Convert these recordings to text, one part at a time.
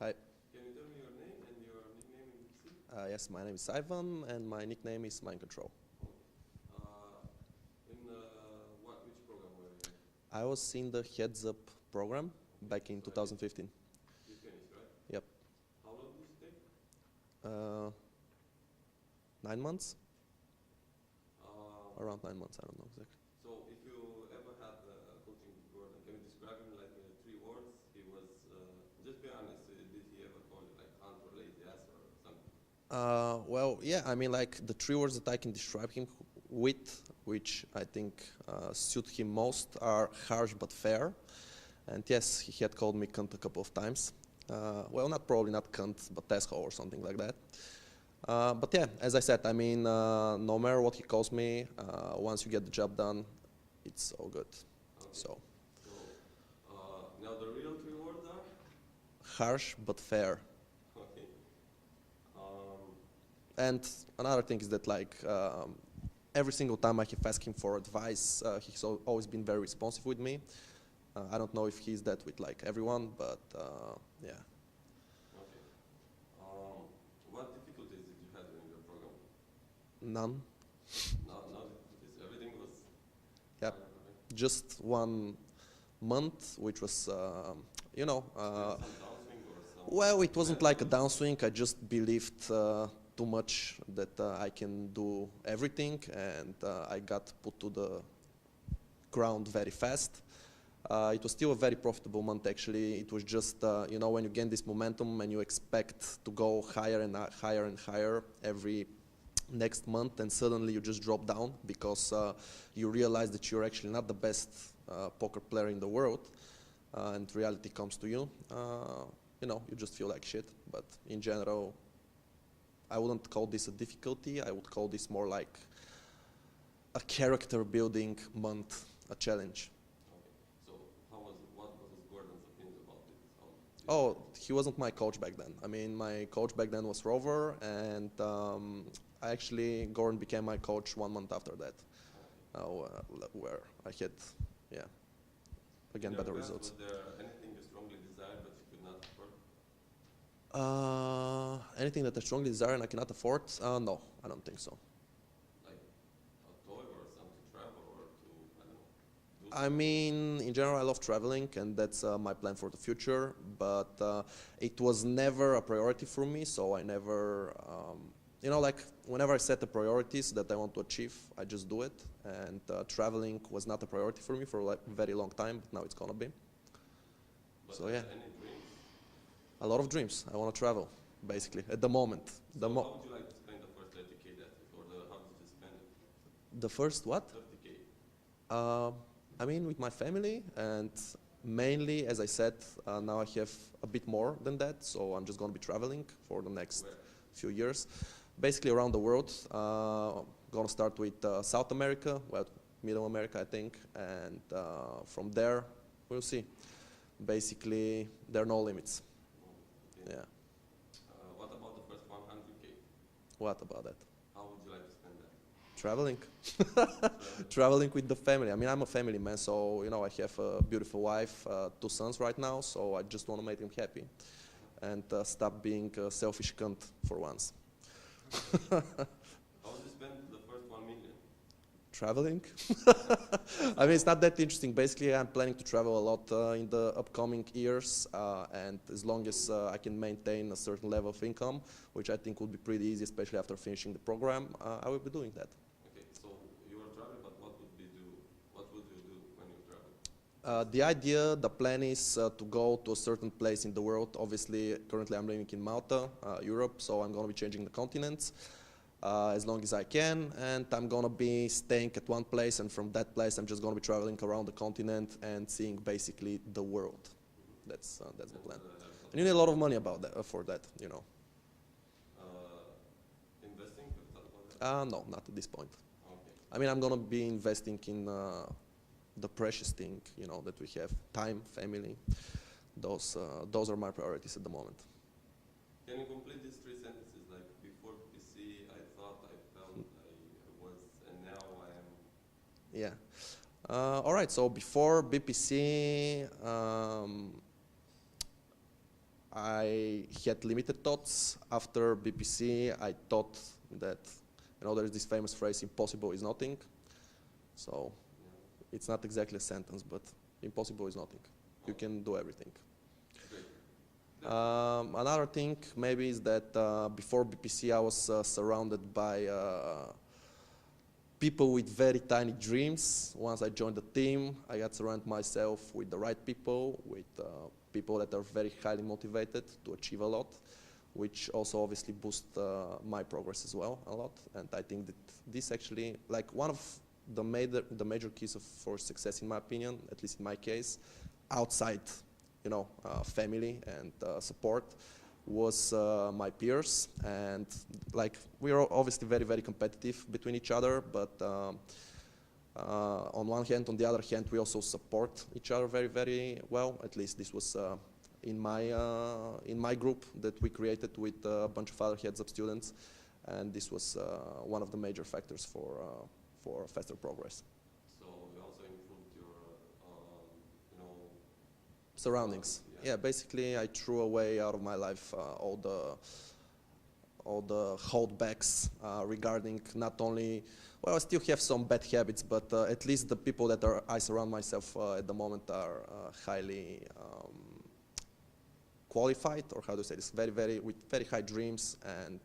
Hi. Can you tell me your name and your nickname in PC? Yes, my name is Ivan, and my nickname is m1ndcrtl. Which program were you in? I was in the Heads Up program back in So 2015. you finished, right? Yep. How long did it take? Uh, 9 months? Um, Around 9 months, I don't know exactly. so if you ever had a coaching with Gordon, can you describe him like in 3 words? He was, just be honest, did he ever call you like cunt or lazy ass or something? Well, yeah, I mean, like the 3 words that I can describe him with, which I think suit him most, are harsh but fair. And yes, he had called me cunt a couple of times. Well, probably not cunt, but asshole or something like that. But yeah, as I said, I mean, no matter what he calls me, once you get the job done, it's all good. Okay. So So now the real 3 words are? harsh but fair. Okay. Um, And another thing is that like every single time I have asked him for advice, he's always been very responsive with me. I don't know if he's that with like everyone, but yeah. okay. What difficulties did you have during your program? None. No difficulties. Everything was Yep. fine, okay. Just 1 month, which was, you know, Some downswing or some well, it wasn't like a mental- downswing. I just believed too much that I can do everything, and I got put to the ground very fast. It was still a very profitable month, actually. It was just, you know, when you gain this momentum and you expect to go higher and higher and higher every next month, and suddenly you just drop down because you realize that you're actually not the best poker player in the world, and reality comes to you. You know, you just feel like shit. But in general, I wouldn't call this a difficulty. I would call this more like a character building month, a challenge. Okay. So what was Gordon's opinion about this? Oh, he wasn't my coach back then. I mean, my coach back then was Rover, and Gordon became my coach 1 month after that, where I had, yeah, again, In your better past, results. was there anything you strongly desired but you could not afford? Anything that I strongly desire and I cannot afford? No, I don't think so. Like a toy or something to travel or to, I don't know, do I mean, in general, I love traveling, and that's my plan for the future, but it was never a priority for me, so I never, you know, like whenever I set the priorities that I want to achieve, I just do it, and traveling was not a priority for me for like a very long time, but now it's gonna be. But So yeah, any dreams? a lot of dreams. I want to travel, basically, at the moment. So how would you like to spend the first 30K that or how did you spend it? The first what? 30K. I mean, with my family, and mainly, as I said, now I have a bit more than that, so I'm just going to be traveling for the next Where? few years, basically around the world. Going to start with South America, well, Middle America, I think, and from there, we'll see. Basically, there are no limits. Okay. Yeah. What about the first 100K? What about that? How would you like to spend that? Traveling. Traveling. Traveling with the family. I mean, I'm a family man, so, you know, I have a beautiful wife, 2 sons right now, so I just want to make them happy and stop being a selfish cunt for once. How would you spend the first 1 million? Traveling. I mean, it's not that interesting. Basically, I'm planning to travel a lot in the upcoming years, and as long as I can maintain a certain level of income, which I think would be pretty easy, especially after finishing the program, I will be doing that. Okay, so you are traveling, but what would you do when you travel? The plan is to go to a certain place in the world. Obviously, currently I'm living in Malta, Europe, so I'm going to be changing the continents as long as I can, and I'm going to be staying at one place, and from that place I'm just going to be traveling around the continent and seeing basically the world. That's the plan. And you need a lot of money about that, for that, you know. Investing? Have you thought about that? No, not at this point. Okay. I mean, I'm going to be investing in the precious thing, you know, that we have: time, family. Those are my priorities at the moment. Can you complete these 3 sentences? Like, before PC, I thought, I felt, I was, and now I am. Yeah. All right. So before BPC, I had limited thoughts. After BPC, I thought that, there's this famous phrase, impossible is nothing. So it's not exactly a sentence, but impossible is nothing. You can do everything. Another thing maybe is that before BPC I was surrounded by people with very tiny dreams. Once I joined the team, I got surrounded myself with the right people, with people that are very highly motivated to achieve a lot, which also obviously boosts my progress as well a lot. And I think that this actually, like one of the major keys for success, in my opinion, at least in my case, outside, family and support, was my peers. And like we are obviously very, very competitive between each other, but on one hand, on the other hand, we also support each other very, very well. At least this was in my group that we created with a bunch of other heads-up students, and this was one of the major factors for faster progress. So you also improved your, surroundings. Yeah, basically I threw away out of my life all the holdbacks regarding not only, well, I still have some bad habits, but at least the people that I surround myself at the moment are highly qualified, or how to say this, with very high dreams and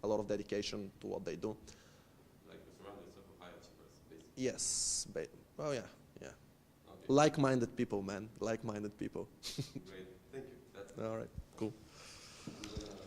a lot of dedication to what they do. Like you surround yourself with high achievers, basically. Yes, well, yeah. Okay. Like-minded people, man, like-minded people. Great, thank you. That's All right, cool.